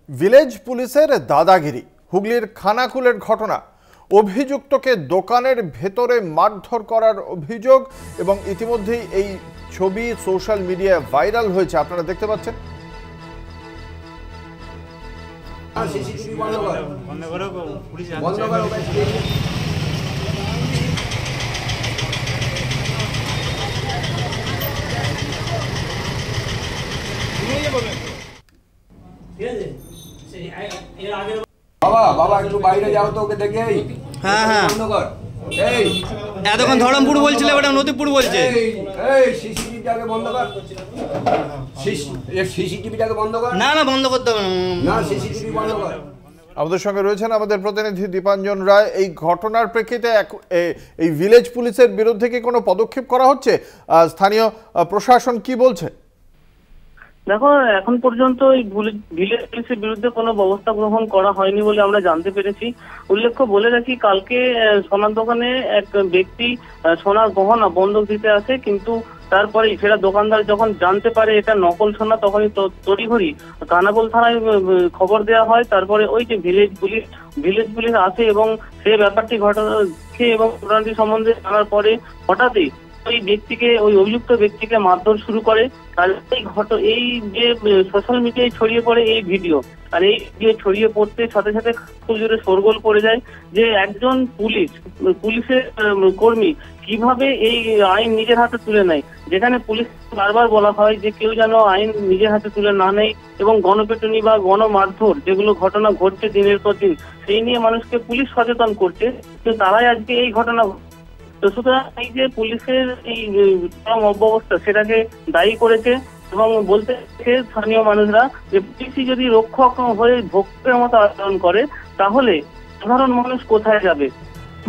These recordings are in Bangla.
ভিলেজ পুলিশের দাদাগিরি, হুগলির খানাকুলের ঘটনা। অভিযুক্তকে দোকানের ভেতরে মারধর করার অভিযোগ এবং ইতিমধ্যেই এই ছবি সোশ্যাল মিডিয়ায় ভাইরাল হয়েছে, আপনারা দেখতে পাচ্ছেন। বাবা বাবা একটু বাইরে যাও তো, ওকে দেখে। হ্যাঁ হ্যাঁ এই এতক্ষণ ধরমপুর বলছিলে, ওটা নদীপুর বলছে। এই সিসিটিভিটাকে বন্ধ কর, সিসিটিভিটাকে বন্ধ কর। না না বন্ধ করতে হবে না, সিসিটিভি বন্ধ কর। আমাদের সঙ্গে রয়েছেন আমাদের প্রতিনিধি দীপাঞ্জন রায়। এই ঘটনার প্রেক্ষিতে এই ভিলেজ পুলিশের বিরুদ্ধে কি কোনো পদক্ষেপ করা হচ্ছে? স্থানীয় প্রশাসন কি বলছে? দেখো, এখন পর্যন্ত এই ভিলেজ পুলিশের বিরুদ্ধে কোনো ব্যবস্থা গ্রহণ করা হয়নি বলে আমরা জানতে পেরেছি। উল্লেখ্য বলে রাখি, কালকে সোনার দোকানে এক ব্যক্তি সোনার গহনা বন্ধক দিতে আসে, কিন্তু তারপরে সেটা দোকানদার যখন জানতে পারে এটা নকল সোনা, তখনই তড়িঘড়ি খানাকুল থানায় খবর দেওয়া হয়। তারপরে ওই যে ভিলেজ পুলিশ আসে এবং সেই ব্যাপারটি ঘটনাকে এবং ঘটনাটি সম্বন্ধে জানার পরে হঠাৎই ওই অভিযুক্ত ব্যক্তিকে মারধর শুরু করে। আর এই যে সোশ্যাল মিডিয়ায় ছড়িয়ে পড়ে এই ভিডিও, আর এই ভিডিও ছড়িয়ে পড়তে সাথে সাথে জুড়ে শোরগোল পড়ে যায় যে একজন পুলিশের কর্মী কিভাবে এই আইন নিজের হাতে তুলে নেয়, যেখানে পুলিশ বারবার বলা হয় যে কেউ যেন আইন নিজের হাতে তুলে না নেয় এবং গণপিটুনি বা গণমারধর যেগুলো ঘটনা ঘটছে দিনের পর দিন, সেই নিয়ে মানুষকে পুলিশ সচেতন করছে। তো তারাই আজকে এই ঘটনা। তো সুতরাং এই যে পুলিশের এই চরম অব্যবস্থা সেটাকে দায়ী করেছে এবং বলতে স্থানীয় মানুষরা যে পুলিশই যদি রক্ষক হয়ে ভোক্তের মতো আচরণ করে তাহলে সাধারণ মানুষ কোথায় যাবে।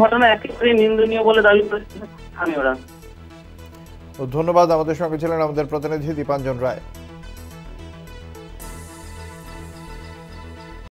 ঘটনা একেবারে নিন্দনীয় বলে দাবি করেছে স্থানীয়রা। ধন্যবাদ। আমাদের সঙ্গে ছিলেন আমাদের প্রতিনিধি দীপাঞ্জন রায়।